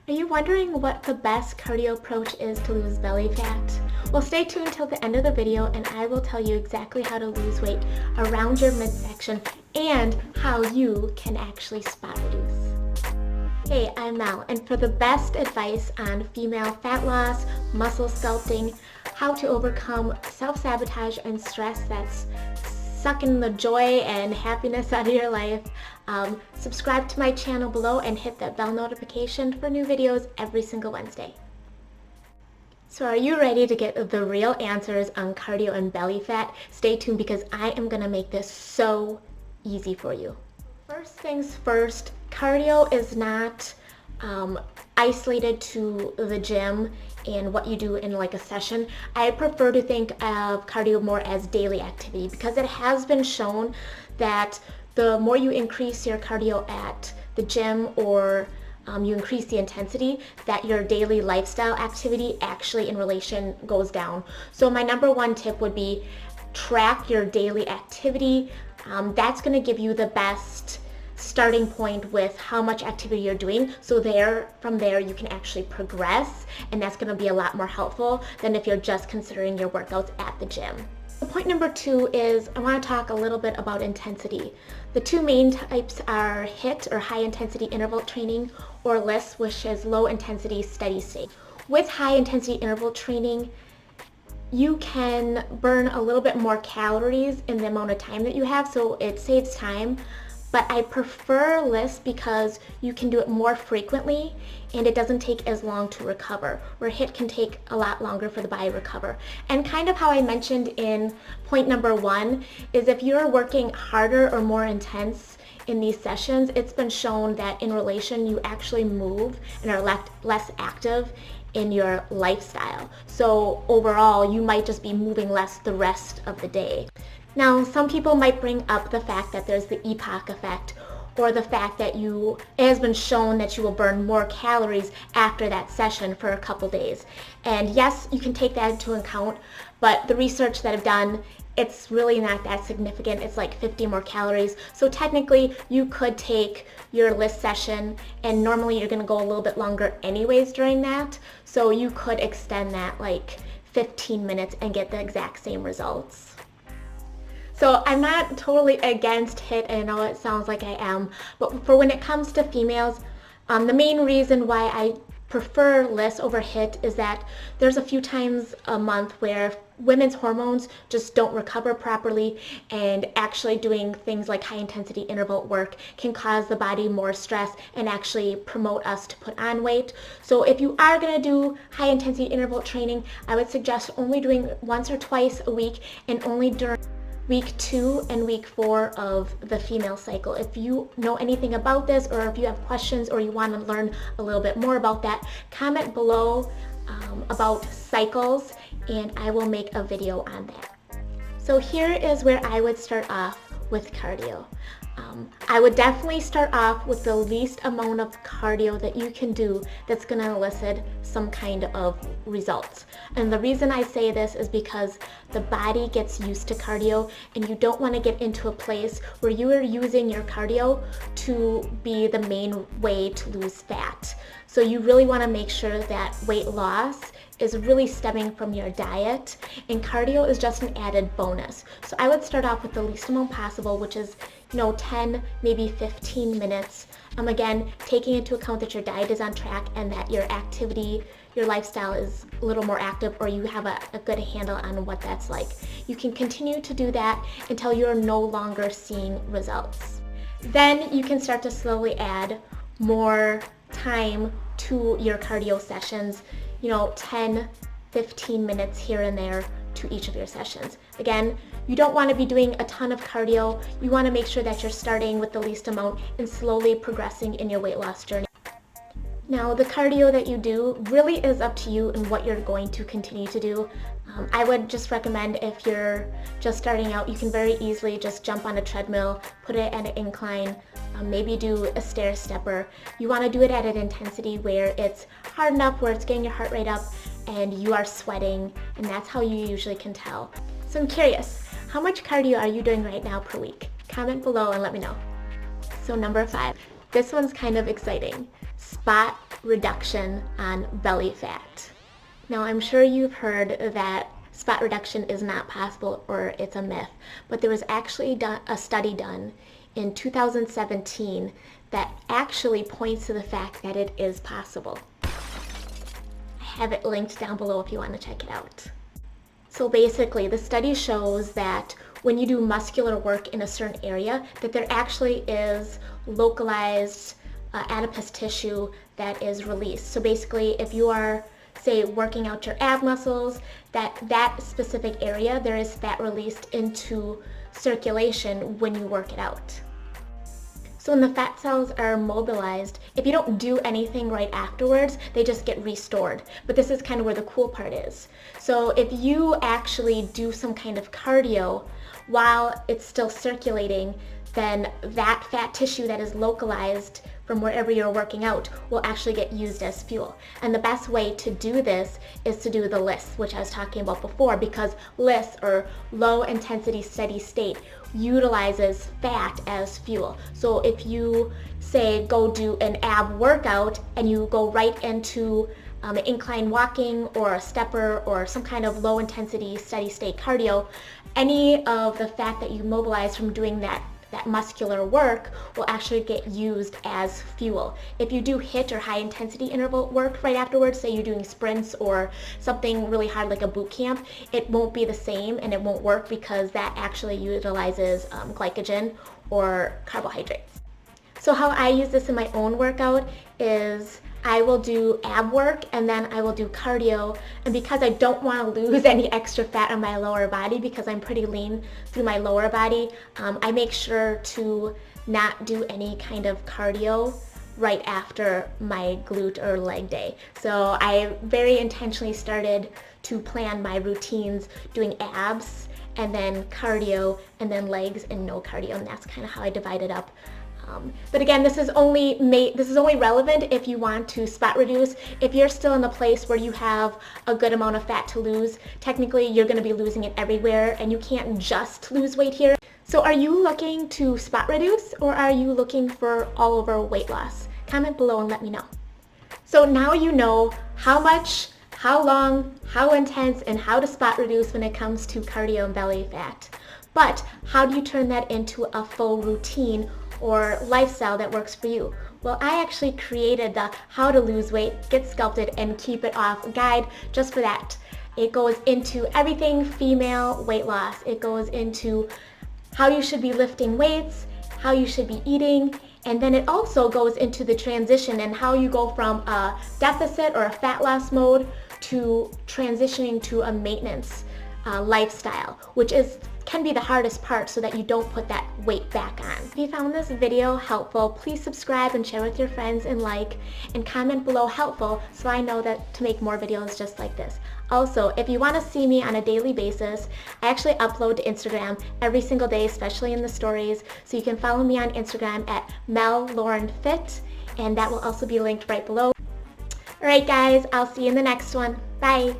Are you wondering what the best cardio approach is to lose belly fat? Well, stay tuned till the end of the video and I will tell you exactly how to lose weight around your midsection and how you can actually spot reduce. Hey, I'm Mel, and for the best advice on female fat loss, muscle sculpting, how to overcome self-sabotage and stress that's sucking the joy and happiness out of your life, subscribe to my channel below and hit that bell notification for new videos every single Wednesday. So are you ready to get the real answers on cardio and belly fat? Stay tuned because I am going to make this so easy for you. First things first, cardio is not isolated to the gym and what you do in like a session. I prefer to think of cardio more as daily activity because it has been shown that the more you increase your cardio at the gym or you increase the intensity, that your daily lifestyle activity actually in relation goes down. So my number one tip would be track your daily activity. That's going to give you the best starting point with how much activity you're doing, so from there you can actually progress, and that's going to be a lot more helpful than if you're just considering your workouts at the gym. Point number two is I want to talk a little bit about intensity. The two main types are HIIT or high intensity interval training or LISS, which is low intensity steady state. With high intensity interval training, you can burn a little bit more calories in the amount of time that you have, so it saves time. But I prefer LISS because you can do it more frequently and it doesn't take as long to recover, where HIIT can take a lot longer for the body to recover. And kind of how I mentioned in point number one is if you're working harder or more intense in these sessions, it's been shown that in relation you actually move and are less active in your lifestyle. So overall, you might just be moving less the rest of the day. Now, some people might bring up the fact that there's the epoch effect, or the fact that it has been shown that you will burn more calories after that session for a couple days. And yes, you can take that into account, but the research that I've done, it's really not that significant. It's like 50 more calories. So technically, you could take your LISS session, and normally you're gonna go a little bit longer anyways during that. So you could extend that like 15 minutes and get the exact same results. So I'm not totally against HIIT, and I know it sounds like I am, but for when it comes to females, the main reason why I prefer LISS over HIIT is that there's a few times a month where women's hormones just don't recover properly, and actually doing things like high intensity interval work can cause the body more stress and actually promote us to put on weight. So if you are going to do high intensity interval training, I would suggest only doing once or twice a week and only during week 2 and week 4 of the female cycle. If you know anything about this, or if you have questions or you want to learn a little bit more about that, comment below about cycles and I will make a video on that. So here is where I would start off with cardio. I would definitely start off with the least amount of cardio that you can do that's going to elicit some kind of results. And the reason I say this is because the body gets used to cardio, and you don't want to get into a place where you are using your cardio to be the main way to lose fat. So you really want to make sure that weight loss is really stemming from your diet, and cardio is just an added bonus. So I would start off with the least amount possible, which is 10, maybe 15 minutes. Again, taking into account that your diet is on track and that your activity, your lifestyle is a little more active, or you have a good handle on what that's like. You can continue to do that until you're no longer seeing results. Then you can start to slowly add more time to your cardio sessions, 10, 15 minutes here and there to each of your sessions. Again, you don't want to be doing a ton of cardio. You want to make sure that you're starting with the least amount and slowly progressing in your weight loss journey. Now, the cardio that you do really is up to you and what you're going to continue to do. I would just recommend, if you're just starting out, you can very easily just jump on a treadmill, put it at an incline, maybe do a stair stepper. You want to do it at an intensity where it's hard enough where it's getting your heart rate up and you are sweating, and that's how you usually can tell. So I'm curious, how much cardio are you doing right now per week? Comment below and let me know. So number 5, this one's kind of exciting. Spot reduction on belly fat. Now, I'm sure you've heard that spot reduction is not possible or it's a myth, but there was actually a study done in 2017 that actually points to the fact that it is possible. I have it linked down below if you want to check it out. So basically, the study shows that when you do muscular work in a certain area, that there actually is localized adipose tissue that is released. So basically, if you are, say, working out your ab muscles, that specific area, there is fat released into circulation when you work it out. So when the fat cells are mobilized, if you don't do anything right afterwards, they just get restored. But this is kind of where the cool part is. So if you actually do some kind of cardio while it's still circulating, then that fat tissue that is localized from wherever you're working out will actually get used as fuel. And the best way to do this is to do the LISS, which I was talking about before, because LISS, or low intensity steady state, utilizes fat as fuel. So if you, say, go do an ab workout and you go right into an incline walking or a stepper or some kind of low intensity steady state cardio, any of the fat that you mobilize from doing that muscular work will actually get used as fuel. If you do HIIT or high intensity interval work right afterwards, say you're doing sprints or something really hard like a boot camp, it won't be the same and it won't work because that actually utilizes glycogen or carbohydrates. So how I use this in my own workout is I will do ab work and then I will do cardio, and because I don't want to lose any extra fat on my lower body because I'm pretty lean through my lower body, I make sure to not do any kind of cardio right after my glute or leg day. So I very intentionally started to plan my routines doing abs and then cardio and then legs and no cardio, and that's kind of how I divide it up. But again, this is only relevant if you want to spot reduce. If you're still in the place where you have a good amount of fat to lose, technically you're going to be losing it everywhere and you can't just lose weight here. So are you looking to spot reduce or are you looking for all over weight loss? Comment below and let me know. So now you know how much, how long, how intense, and how to spot reduce when it comes to cardio and belly fat. But how do you turn that into a full routine or lifestyle that works for you? Well, I actually created the How to Lose Weight, Get Sculpted, and Keep It Off guide just for that. It goes into everything female weight loss. It goes into how you should be lifting weights, how you should be eating, and then it also goes into the transition and how you go from a deficit or a fat loss mode to transitioning to a maintenance lifestyle, which can be the hardest part so that you don't put that weight back on. If you found this video helpful, please subscribe and share with your friends and like, and comment below helpful so I know that to make more videos just like this. Also, if you want to see me on a daily basis, I actually upload to Instagram every single day, especially in the stories, so you can follow me on Instagram at MelLaurenFit, and that will also be linked right below. Alright guys, I'll see you in the next one. Bye!